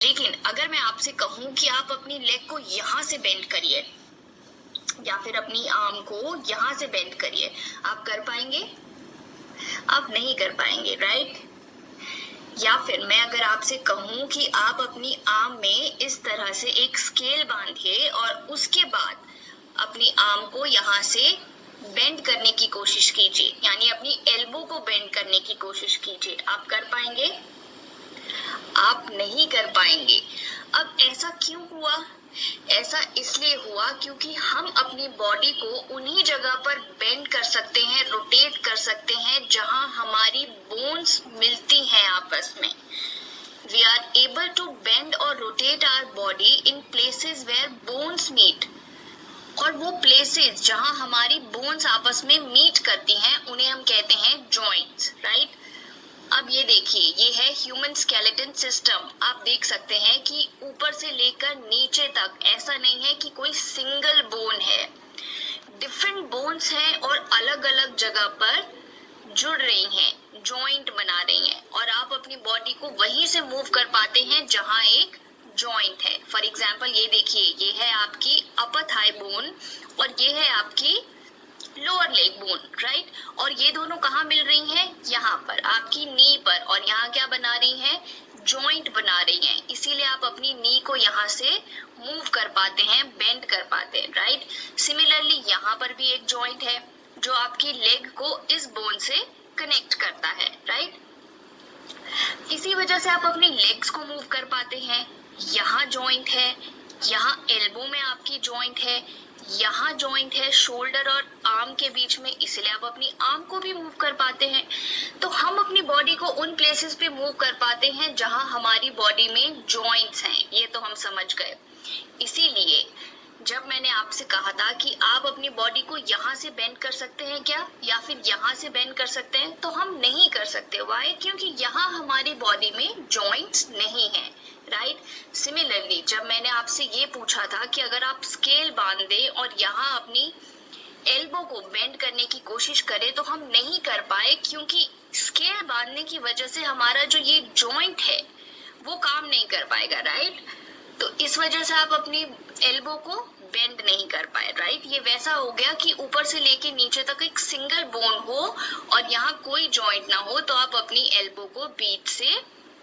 लेकिन अगर मैं आपसे कहूं कि आप अपनी लेग को यहाँ से बेंड करिए या फिर अपनी आर्म को यहाँ से बेंड करिए, आप कर पाएंगे? आप नहीं कर पाएंगे, राइट? या फिर मैं अगर आपसे कहूं कि आप अपनी आर्म में इस तरह से एक स्केल बांधिए और उसके बाद अपनी आर्म को यहाँ से बेंड करने की कोशिश कीजिए, यानी अपनी एल्बो को बेंड करने की कोशिश कीजिए, आप कर पाएंगे? आप नहीं कर पाएंगे। अब ऐसा क्यों हुआ? ऐसा इसलिए हुआ क्योंकि हम अपनी बॉडी को उन्हीं जगह पर बेंड कर सकते हैं, रोटेट कर सकते हैं जहां हमारी बोन्स मिलती हैं आपस में। We are able to bend or rotate our body in places where bones meet. और वो प्लेसेस जहां हमारी बोन्स आपस में मीट करती हैं उन्हें हम कहते हैं जॉइंट्स, राइट? अब ये देखिए, ये है ह्यूमन स्केलेटन सिस्टम। आप देख सकते हैं कि ऊपर से लेकर नीचे तक ऐसा नहीं है कि कोई सिंगल बोन है, डिफरेंट बोन्स हैं और अलग अलग जगह पर जुड़ रही हैं, जॉइंट बना रही हैं, और आप अपनी बॉडी को वहीं से मूव कर पाते हैं जहां एक जॉइंट है। फॉर एग्जाम्पल ये देखिए, ये है आपकी अपर थाई बोन और ये है आपकी लोअर लेग बोन, राइट? और ये दोनों कहाँ मिल रही हैं? यहाँ पर आपकी नी पर, और यहाँ क्या बना रही हैं? जॉइंट बना रही हैं। इसीलिए आप अपनी नी को यहाँ से मूव कर पाते हैं, बेंड कर पाते हैं, राइट? सिमिलरली यहाँ पर भी एक जॉइंट है जो आपकी लेग को इस बोन से कनेक्ट करता है, राइट? इसी वजह से आप अपनी लेग्स को मूव कर पाते हैं। यहाँ जॉइंट है, यहाँ एल्बो में आपकी जॉइंट है, यहाँ जॉइंट है शोल्डर और आर्म के बीच में, इसलिए आप अपनी आर्म को भी मूव कर पाते हैं। तो हम अपनी बॉडी को उन प्लेसेस पे मूव कर पाते हैं जहां हमारी बॉडी में जॉइंट्स हैं, ये तो हम समझ गए। इसीलिए जब मैंने आपसे कहा था कि आप अपनी बॉडी को यहाँ से बेंड कर सकते हैं क्या, या फिर यहाँ से बेंड कर सकते हैं, तो हम नहीं कर सकते। व्हाई? क्योंकि यहाँ हमारी बॉडी में जॉइंट्स नहीं है, राइट? सिमिलरली जब मैंने आपसे ये पूछा था कि अगर आप स्केल बांध दें और यहाँ अपनी एल्बो को बेंड करने की कोशिश करें तो हम नहीं कर पाए, क्योंकि स्केल बांधने की वजह से हमारा जो ये जॉइंट है वो काम नहीं कर पाएगा, राइट? तो इस वजह से आप अपनी एल्बो को बेंड नहीं कर पाए, राइट? ये वैसा हो गया कि ऊपर से लेके नीचे तक एक सिंगल बोन हो और यहाँ कोई जॉइंट ना हो, तो आप अपनी एल्बो को बीच से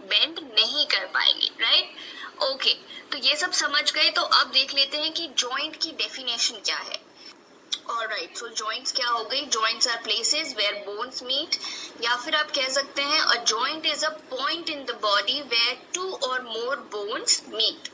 बेंड नहीं कर पाएंगे, राइट? ओके, तो ये सब समझ गए। तो अब देख लेते हैं कि जॉइंट की डेफिनेशन क्या है। ऑलराइट, सो जॉइंट्स क्या हो गई? Joints are places where bones meet, या फिर आप कह सकते हैं a joint is a point in the body where two or more bones meet.